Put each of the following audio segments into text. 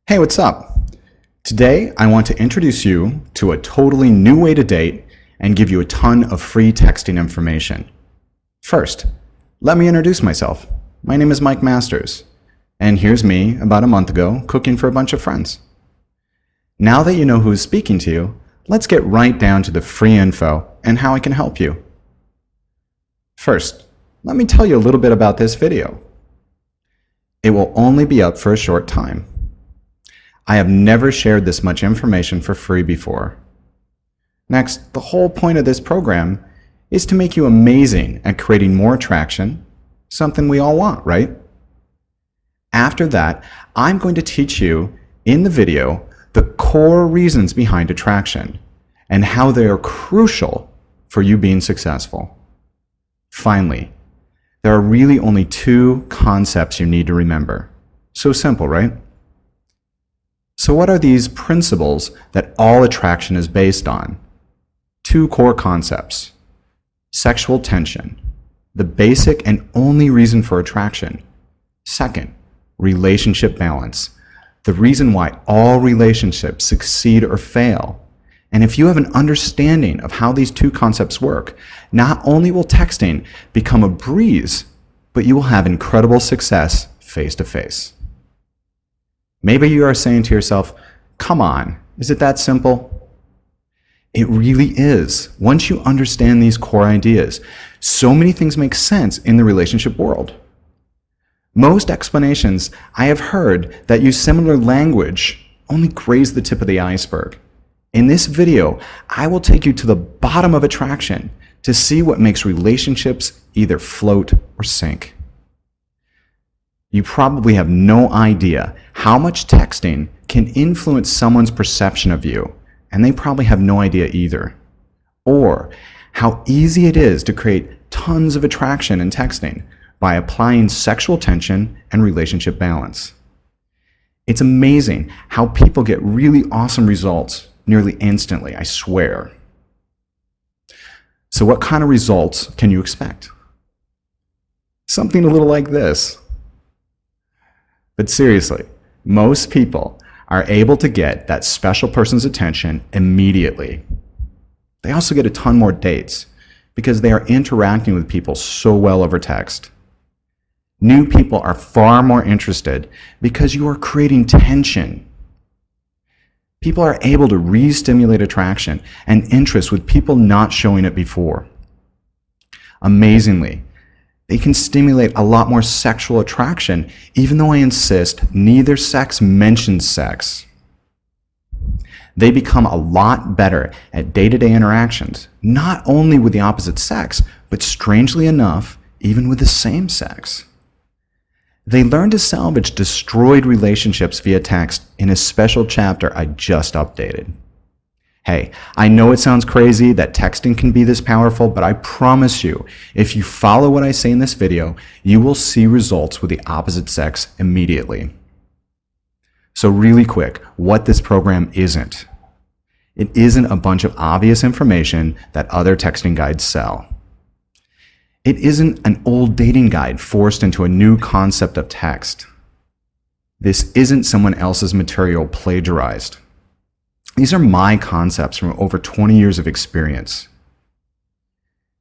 Hey, what's up? Today, I want to introduce you to a totally new way to date and give you a ton of free texting information. First, let me introduce myself. My name is Mike Masters, and here's me about a month ago cooking for a bunch of friends. Now that you know who's speaking to you, let's get right down to the free info and how I can help you. First, let me tell you a little bit about this video. It will only be up for a short time. I have never shared this much information for free before. Next, the whole point of this program is to make you amazing at creating more attraction, something we all want, right? After that, I'm going to teach you in the video the core reasons behind attraction and how they are crucial for you being successful. Finally, there are really only two concepts you need to remember. So simple, right? So what are these principles that all attraction is based on? Two core concepts. Sexual tension, the basic and only reason for attraction. Second, relationship balance, the reason why all relationships succeed or fail. And if you have an understanding of how these two concepts work, not only will texting become a breeze, but you will have incredible success face to face. Maybe you are saying to yourself, come on, is it that simple? It really is. Once you understand these core ideas, so many things make sense in the relationship world. Most explanations I have heard that use similar language only graze the tip of the iceberg. In this video, I will take you to the bottom of attraction to see what makes relationships either float or sink. You probably have no idea how much texting can influence someone's perception of you, and they probably have no idea either. Or how easy it is to create tons of attraction in texting by applying sexual tension and relationship balance. It's amazing how people get really awesome results nearly instantly, I swear. So what kind of results can you expect? Something a little like this. But seriously, most people are able to get that special person's attention immediately. They also get a ton more dates because they are interacting with people so well over text. New people are far more interested because you are creating tension. People are able to re-stimulate attraction and interest with people not showing it before. Amazingly, they can stimulate a lot more sexual attraction, even though I insist neither sex mentions sex. They become a lot better at day-to-day interactions, not only with the opposite sex, but strangely enough, even with the same sex. They learn to salvage destroyed relationships via text in a special chapter I just updated. Hey, I know it sounds crazy that texting can be this powerful, but I promise you, if you follow what I say in this video, you will see results with the opposite sex immediately. So really quick, what this program isn't. It isn't a bunch of obvious information that other texting guides sell. It isn't an old dating guide forced into a new concept of text. This isn't someone else's material plagiarized. These are my concepts from over 20 years of experience.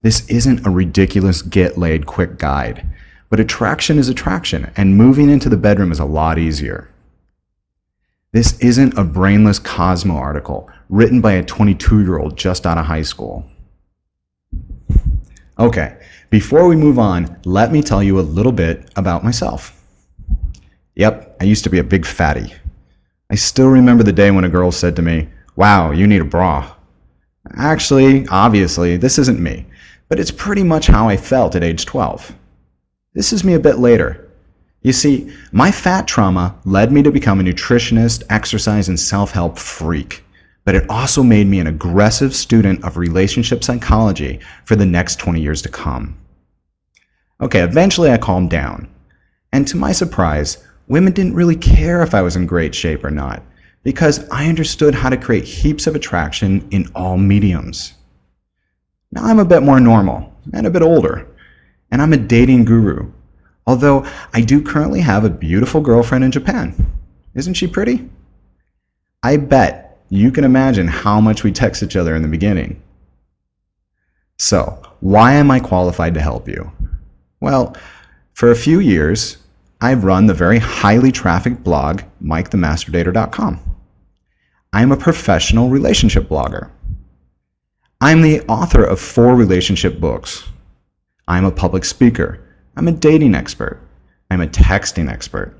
This isn't a ridiculous get laid quick guide, but attraction is attraction, and moving into the bedroom is a lot easier. This isn't a brainless Cosmo article written by a 22-year-old just out of high school. Okay, before we move on, let me tell you a little bit about myself. Yep, I used to be a big fatty. I still remember the day when a girl said to me, "Wow, you need a bra." Actually, obviously, this isn't me, but it's pretty much how I felt at age 12. This is me a bit later. You see, my fat trauma led me to become a nutritionist, exercise, and self-help freak, but it also made me an aggressive student of relationship psychology for the next 20 years to come. Okay, eventually I calmed down, and to my surprise, women didn't really care if I was in great shape or not, because I understood how to create heaps of attraction in all mediums. Now I'm a bit more normal and a bit older, and I'm a dating guru, although I do currently have a beautiful girlfriend in Japan. Isn't she pretty? I bet you can imagine how much we text each other in the beginning. So, why am I qualified to help you? Well, for a few years, I've run the very highly trafficked blog, MikeTheMasterDater.com. I'm a professional relationship blogger. I'm the author of 4 relationship books. I'm a public speaker. I'm a dating expert. I'm a texting expert.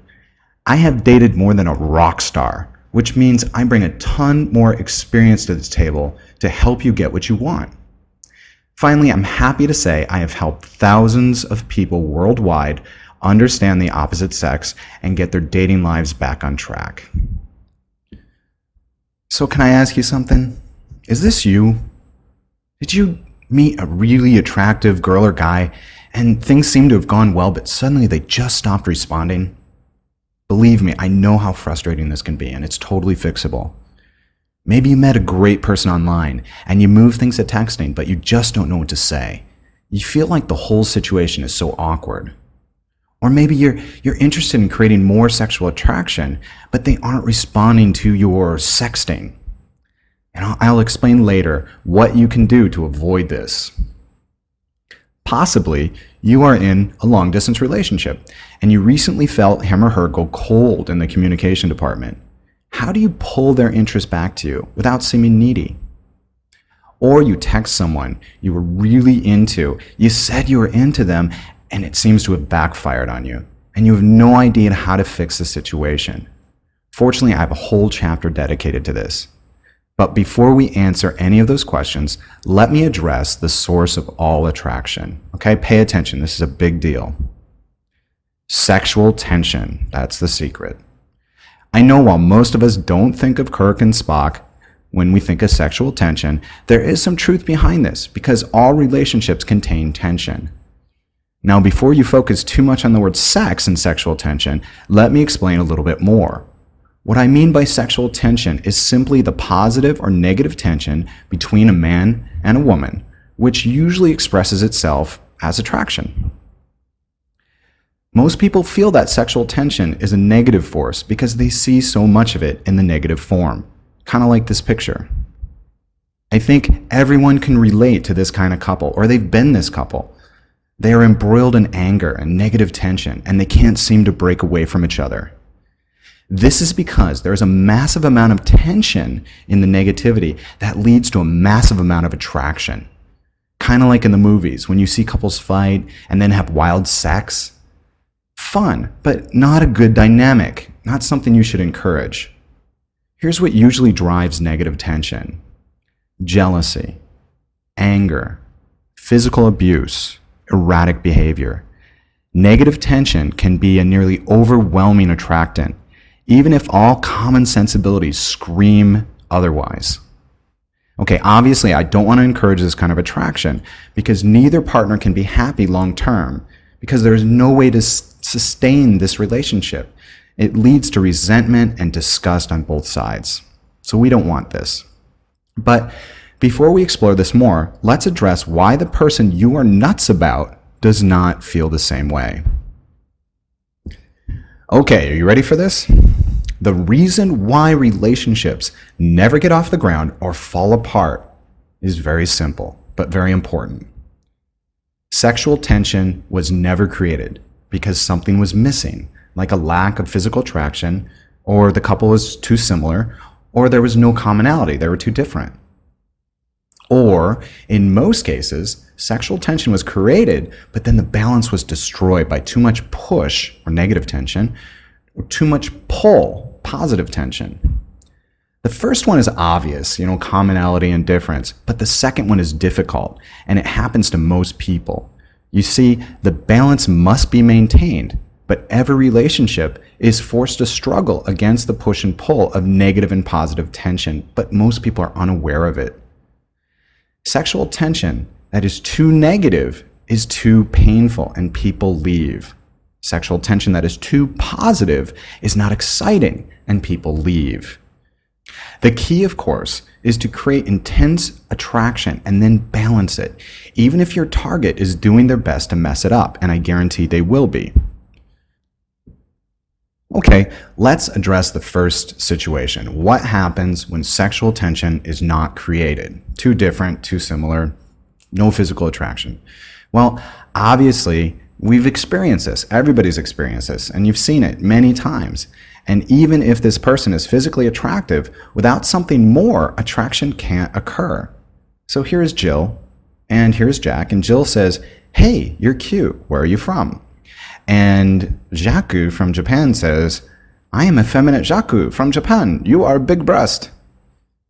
I have dated more than a rock star, which means I bring a ton more experience to this table to help you get what you want. Finally, I'm happy to say I have helped thousands of people worldwide understand the opposite sex and get their dating lives back on track. So can I ask you something? Is this you? Did you meet a really attractive girl or guy and things seem to have gone well, but suddenly they just stopped responding? Believe me, I know how frustrating this can be, and it's totally fixable. Maybe you met a great person online and you move things to texting, but you just don't know what to say. You feel like the whole situation is so awkward. Or maybe you're interested in creating more sexual attraction, but they aren't responding to your sexting. And I'll explain later what you can do to avoid this. Possibly, you are in a long-distance relationship and you recently felt him or her go cold in the communication department. How do you pull their interest back to you without seeming needy? Or you text someone you were really into, you said you were into them, and it seems to have backfired on you, and you have no idea how to fix the situation. Fortunately, I have a whole chapter dedicated to this. But before we answer any of those questions, let me address the source of all attraction. Okay, pay attention, this is a big deal. Sexual tension, that's the secret. I know while most of us don't think of Kirk and Spock when we think of sexual tension, there is some truth behind this because all relationships contain tension. Now, before you focus too much on the word sex and sexual tension, let me explain a little bit more. What I mean by sexual tension is simply the positive or negative tension between a man and a woman, which usually expresses itself as attraction. Most people feel that sexual tension is a negative force because they see so much of it in the negative form, kind of like this picture. I think everyone can relate to this kind of couple, or they've been this couple. They are embroiled in anger and negative tension, and they can't seem to break away from each other. This is because there's a massive amount of tension in the negativity that leads to a massive amount of attraction. Kind of like in the movies, when you see couples fight and then have wild sex. Fun, but not a good dynamic, not something you should encourage. Here's what usually drives negative tension: jealousy, anger, physical abuse, erratic behavior. Negative tension can be a nearly overwhelming attractant, even if all common sensibilities scream otherwise. Okay, obviously I don't want to encourage this kind of attraction because neither partner can be happy long term because there's no way to sustain this relationship. It leads to resentment and disgust on both sides. So we don't want this. But before we explore this more, let's address why the person you are nuts about does not feel the same way. Okay, are you ready for this? The reason why relationships never get off the ground or fall apart is very simple, but very important. Sexual tension was never created because something was missing, like a lack of physical attraction, or the couple was too similar, or there was no commonality, they were too different. Or, in most cases, sexual tension was created, but then the balance was destroyed by too much push, or negative tension, or too much pull, positive tension. The first one is obvious, commonality and difference, but the second one is difficult, and it happens to most people. You see, the balance must be maintained, but every relationship is forced to struggle against the push and pull of negative and positive tension, but most people are unaware of it. Sexual tension that is too negative is too painful, and people leave. Sexual tension that is too positive is not exciting, and people leave. The key, of course, is to create intense attraction and then balance it, even if your target is doing their best to mess it up, and I guarantee they will be. Okay, let's address the first situation. What happens when sexual tension is not created? Too different, too similar, no physical attraction. Well, obviously, we've experienced this. Everybody's experienced this, and you've seen it many times. And even if this person is physically attractive, without something more, attraction can't occur. So here's Jill, and here's Jack, and Jill says, "Hey, you're cute. Where are you from?" And Jaku from Japan says, "I am effeminate Jaku from Japan. You are big breast."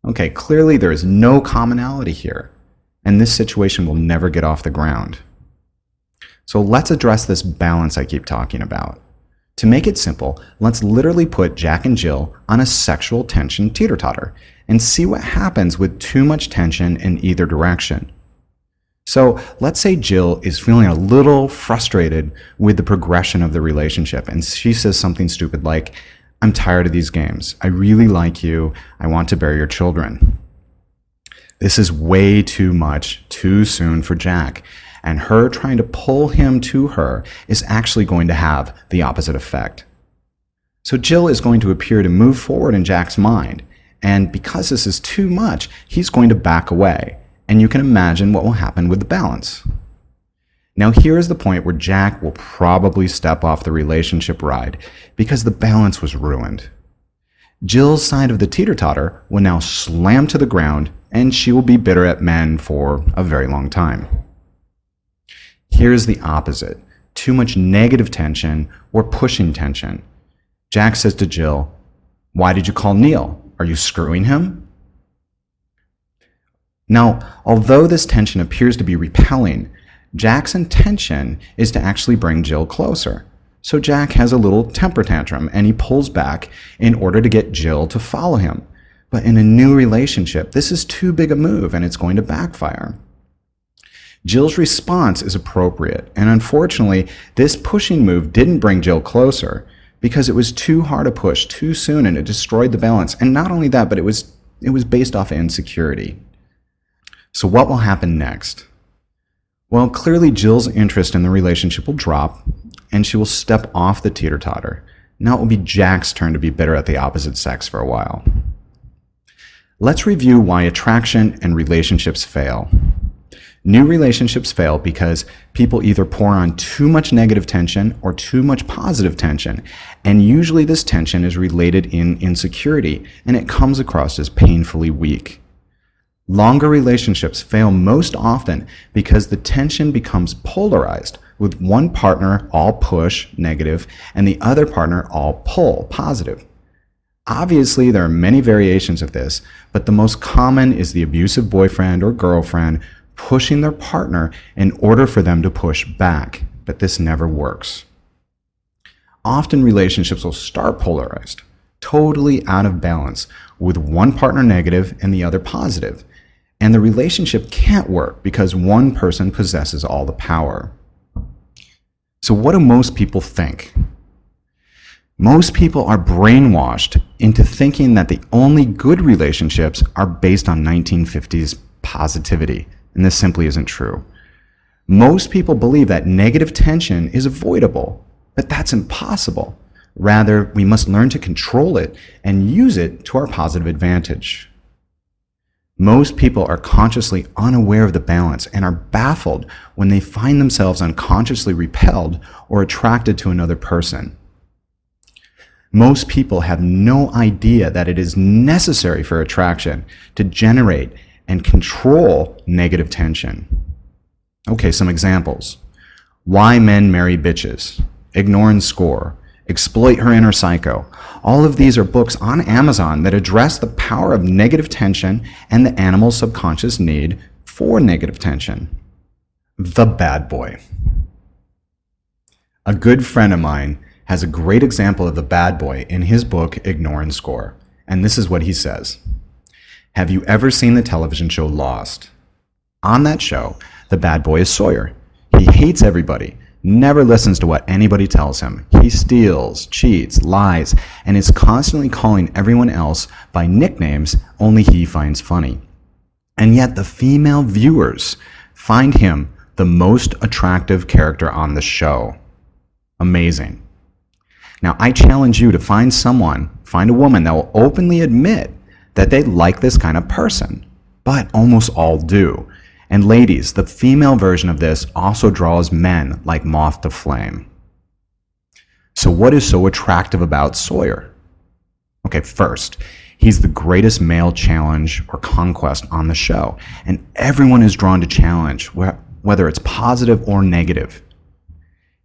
Okay, clearly there is no commonality here, and this situation will never get off the ground. So let's address this balance I keep talking about. To make it simple, let's literally put Jack and Jill on a sexual tension teeter-totter and see what happens with too much tension in either direction. So let's say Jill is feeling a little frustrated with the progression of the relationship, and she says something stupid like, "I'm tired of these games. I really like you. I want to bear your children." This is way too much, too soon for Jack, and her trying to pull him to her is actually going to have the opposite effect. So Jill is going to appear to move forward in Jack's mind, and because this is too much, he's going to back away. And you can imagine what will happen with the balance. Now here is the point where Jack will probably step off the relationship ride because the balance was ruined. Jill's side of the teeter-totter will now slam to the ground, and she will be bitter at men for a very long time. Here's the opposite. Too much negative tension or pushing tension. Jack says to Jill, "Why did you call Neil? Are you screwing him?" Now, although this tension appears to be repelling, Jack's intention is to actually bring Jill closer. So Jack has a little temper tantrum and he pulls back in order to get Jill to follow him. But in a new relationship, this is too big a move and it's going to backfire. Jill's response is appropriate, and unfortunately, this pushing move didn't bring Jill closer because it was too hard to push too soon and it destroyed the balance. And not only that, but it was based off of insecurity. So what will happen next? Well, clearly Jill's interest in the relationship will drop and she will step off the teeter-totter. Now it will be Jack's turn to be bitter at the opposite sex for a while. Let's review why attraction and relationships fail. New relationships fail because people either pour on too much negative tension or too much positive tension, and usually this tension is related in insecurity and it comes across as painfully weak. Longer relationships fail most often because the tension becomes polarized, with one partner all push, negative, and the other partner all pull, positive. Obviously, there are many variations of this, but the most common is the abusive boyfriend or girlfriend pushing their partner in order for them to push back, but this never works. Often relationships will start polarized, totally out of balance, with one partner negative and the other positive. And the relationship can't work because one person possesses all the power. So what do most people think? Most people are brainwashed into thinking that the only good relationships are based on 1950s positivity, and this simply isn't true. Most people believe that negative tension is avoidable, but that's impossible. Rather, we must learn to control it and use it to our positive advantage. Most people are consciously unaware of the balance and are baffled when they find themselves unconsciously repelled or attracted to another person. Most people have no idea that it is necessary for attraction to generate and control negative tension. Okay, some examples. Why Men Marry Bitches, Ignore and Score, Exploit Her Inner Psycho. All of these are books on Amazon that address the power of negative tension and the animal's subconscious need for negative tension. The Bad Boy. A good friend of mine has a great example of the bad boy in his book, Ignore and Score. And this is what he says. Have you ever seen the television show Lost? On that show, the bad boy is Sawyer. He hates everybody, never listens to what anybody tells him. He steals, cheats, lies, and is constantly calling everyone else by nicknames only he finds funny. And yet the female viewers find him the most attractive character on the show. Amazing. Now, I challenge you to find a woman that will openly admit that they like this kind of person, but almost all do. And ladies, the female version of this also draws men like moth to flame. So what is so attractive about Sawyer? Okay, first, he's the greatest male challenge or conquest on the show, and everyone is drawn to challenge, whether it's positive or negative.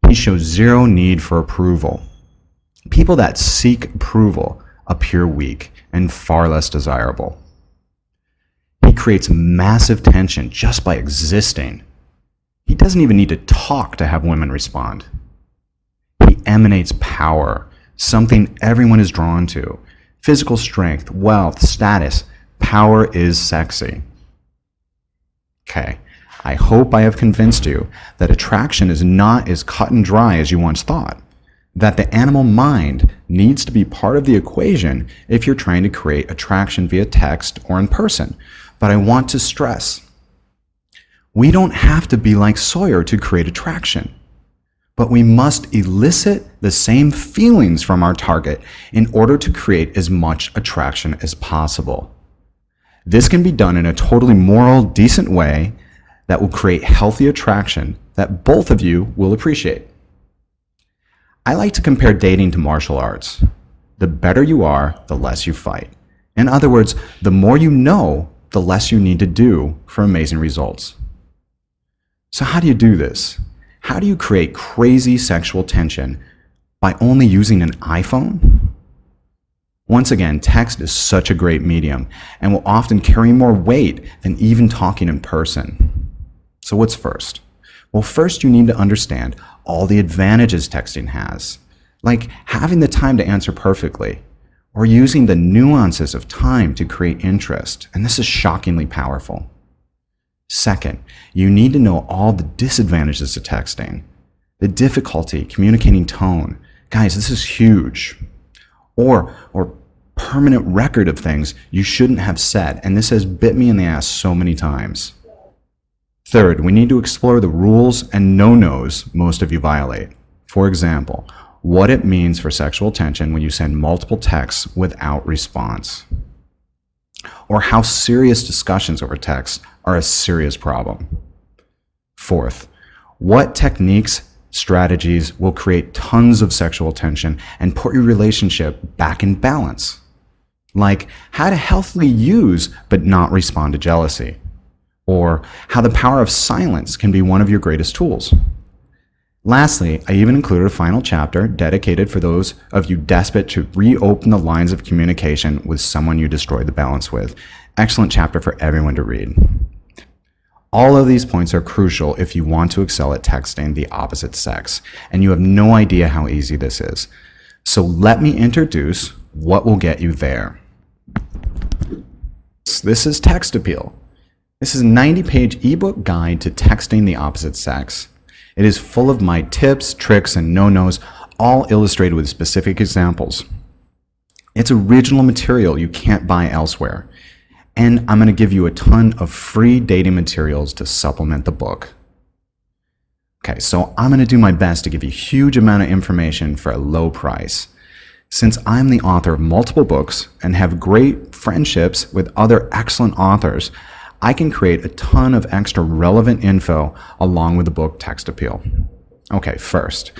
He shows zero need for approval. People that seek approval appear weak and far less desirable. He creates massive tension just by existing. He doesn't even need to talk to have women respond. He emanates power, something everyone is drawn to. Physical strength, wealth, status, power is sexy. Okay, I hope I have convinced you that attraction is not as cut and dry as you once thought, that the animal mind needs to be part of the equation if you're trying to create attraction via text or in person. But I want to stress, we don't have to be like Sawyer to create attraction, but we must elicit the same feelings from our target in order to create as much attraction as possible. This can be done in a totally moral, decent way that will create healthy attraction that both of you will appreciate. I like to compare dating to martial arts. The better you are, the less you fight. In other words, the more you know, the less you need to do for amazing results. So how do you do this? How do you create crazy sexual tension by only using an iPhone? Once again, text is such a great medium and will often carry more weight than even talking in person. So what's first? Well, first you need to understand all the advantages texting has, like having the time to answer perfectly, or using the nuances of time to create interest, and this is shockingly powerful. Second, you need to know all the disadvantages of texting, the difficulty communicating tone. Guys, this is huge. Or permanent record of things you shouldn't have said, and this has bit me in the ass so many times. Third, we need to explore the rules and no-nos most of you violate. For example, what it means for sexual tension when you send multiple texts without response, or how serious discussions over text are a serious problem. Fourth, what techniques, strategies will create tons of sexual tension and put your relationship back in balance, like how to healthily use but not respond to jealousy, or how the power of silence can be one of your greatest tools. Lastly, I even included a final chapter dedicated for those of you desperate to reopen the lines of communication with someone you destroyed the balance with. Excellent chapter for everyone to read. All of these points are crucial if you want to excel at texting the opposite sex, and you have no idea how easy this is. So let me introduce what will get you there. This is Text Appeal. This is a 90-page ebook guide to texting the opposite sex. It is full of my tips, tricks, and no-nos, all illustrated with specific examples. It's original material you can't buy elsewhere. And I'm going to give you a ton of free dating materials to supplement the book. Okay, so I'm going to do my best to give you a huge amount of information for a low price. Since I'm the author of multiple books and have great friendships with other excellent authors, I can create a ton of extra relevant info along with the book Text Appeal. Okay, first,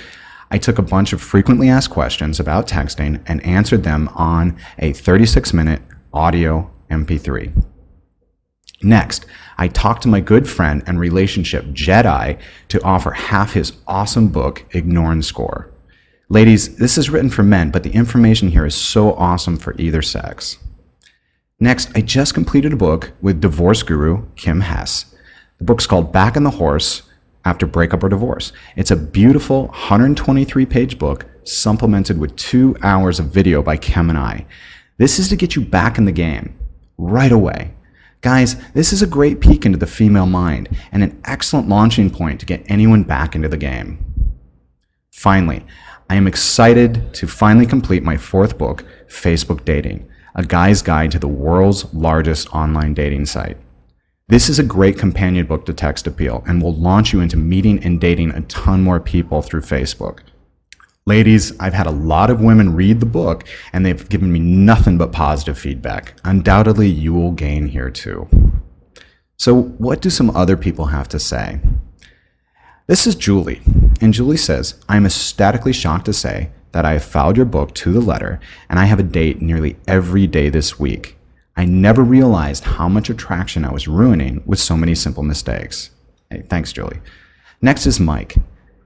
I took a bunch of frequently asked questions about texting and answered them on a 36-minute audio MP3. Next, I talked to my good friend and relationship Jedi to offer half his awesome book, Ignore and Score. Ladies, this is written for men, but the information here is so awesome for either sex. Next, I just completed a book with divorce guru Kim Hess. The book's called Back on the Horse After Breakup or Divorce. It's a beautiful 123-page book supplemented with 2 hours of video by Kim and I. This is to get you back in the game right away. Guys, this is a great peek into the female mind and an excellent launching point to get anyone back into the game. Finally, I am excited to finally complete my 4th book, Facebook Dating, a guy's guide to the world's largest online dating site. This is a great companion book to Text Appeal and will launch you into meeting and dating a ton more people through Facebook. Ladies, I've had a lot of women read the book and they've given me nothing but positive feedback. Undoubtedly, you will gain here too. So what do some other people have to say? This is Julie, and Julie says, I'm ecstatically shocked to say that I have followed your book to the letter and I have a date nearly every day this week. I never realized how much attraction I was ruining with so many simple mistakes. Hey, thanks, Julie. Next is Mike.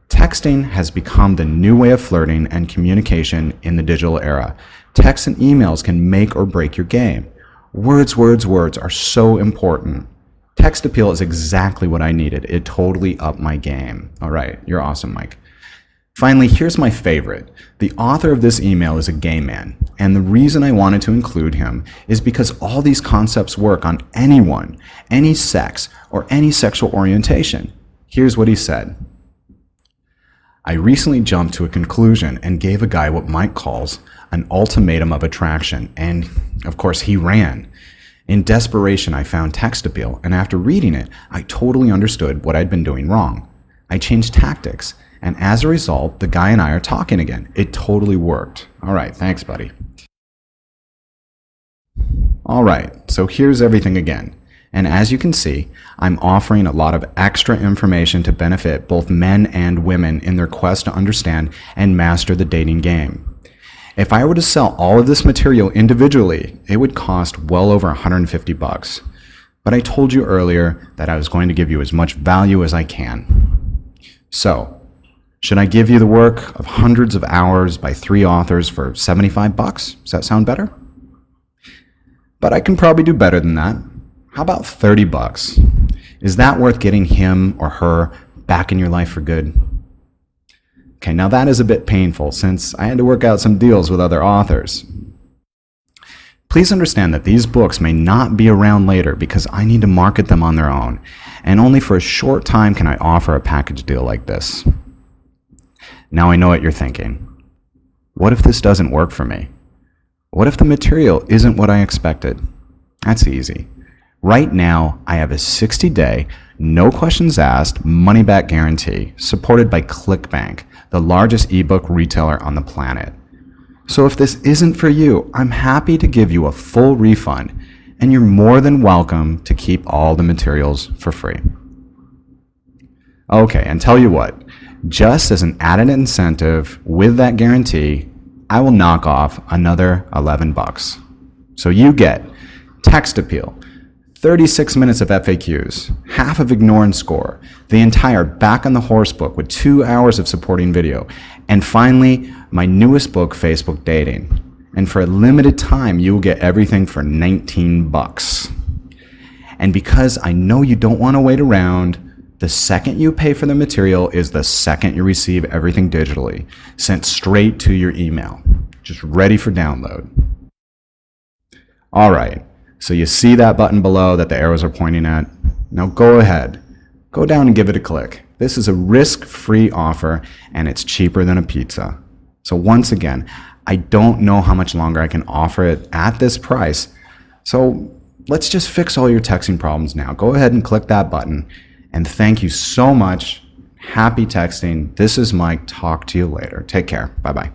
Texting has become the new way of flirting and communication in the digital era. Texts and emails can make or break your game. Words are so important. Text appeal is exactly what I needed. It totally upped my game. All right, you're awesome, Mike. Finally, here's my favorite. The author of this email is a gay man, and the reason I wanted to include him is because all these concepts work on anyone, any sex, or any sexual orientation. Here's what he said. I recently jumped to a conclusion and gave a guy what Mike calls an ultimatum of attraction, and of course he ran. In desperation, I found text appeal, and after reading it, I totally understood what I'd been doing wrong. I changed tactics, and as a result, the guy and I are talking again. It totally worked. All right, thanks, buddy. All right, so here's everything again. And as you can see, I'm offering a lot of extra information to benefit both men and women in their quest to understand and master the dating game. If I were to sell all of this material individually, it would cost well over $150. But I told you earlier that I was going to give you as much value as I can. So, should I give you the work of hundreds of hours by 3 authors for $75? Does that sound better? But I can probably do better than that. How about $30? Is that worth getting him or her back in your life for good? Okay, now that is a bit painful since I had to work out some deals with other authors. Please understand that these books may not be around later because I need to market them on their own, and only for a short time can I offer a package deal like this. Now I know what you're thinking. What if this doesn't work for me? What if the material isn't what I expected? That's easy. Right now, I have a 60-day, no questions asked, money-back guarantee supported by ClickBank, the largest ebook retailer on the planet. So if this isn't for you, I'm happy to give you a full refund, and you're more than welcome to keep all the materials for free. Okay, and tell you what, just as an added incentive with that guarantee, I will knock off another $11. So you get text appeal, 36 minutes of FAQs, half of Ignore and Score, the entire Back on the Horse book with 2 hours of supporting video, and finally, my newest book, Facebook Dating. And for a limited time, you will get everything for $19. And because I know you don't want to wait around, the second you pay for the material is the second you receive everything digitally, sent straight to your email, just ready for download. All right, so you see that button below that the arrows are pointing at? Now go ahead, go down and give it a click. This is a risk-free offer and it's cheaper than a pizza. So once again, I don't know how much longer I can offer it at this price. So let's just fix all your texting problems now. Go ahead and click that button. And thank you so much. Happy texting. This is Mike. Talk to you later. Take care. Bye-bye.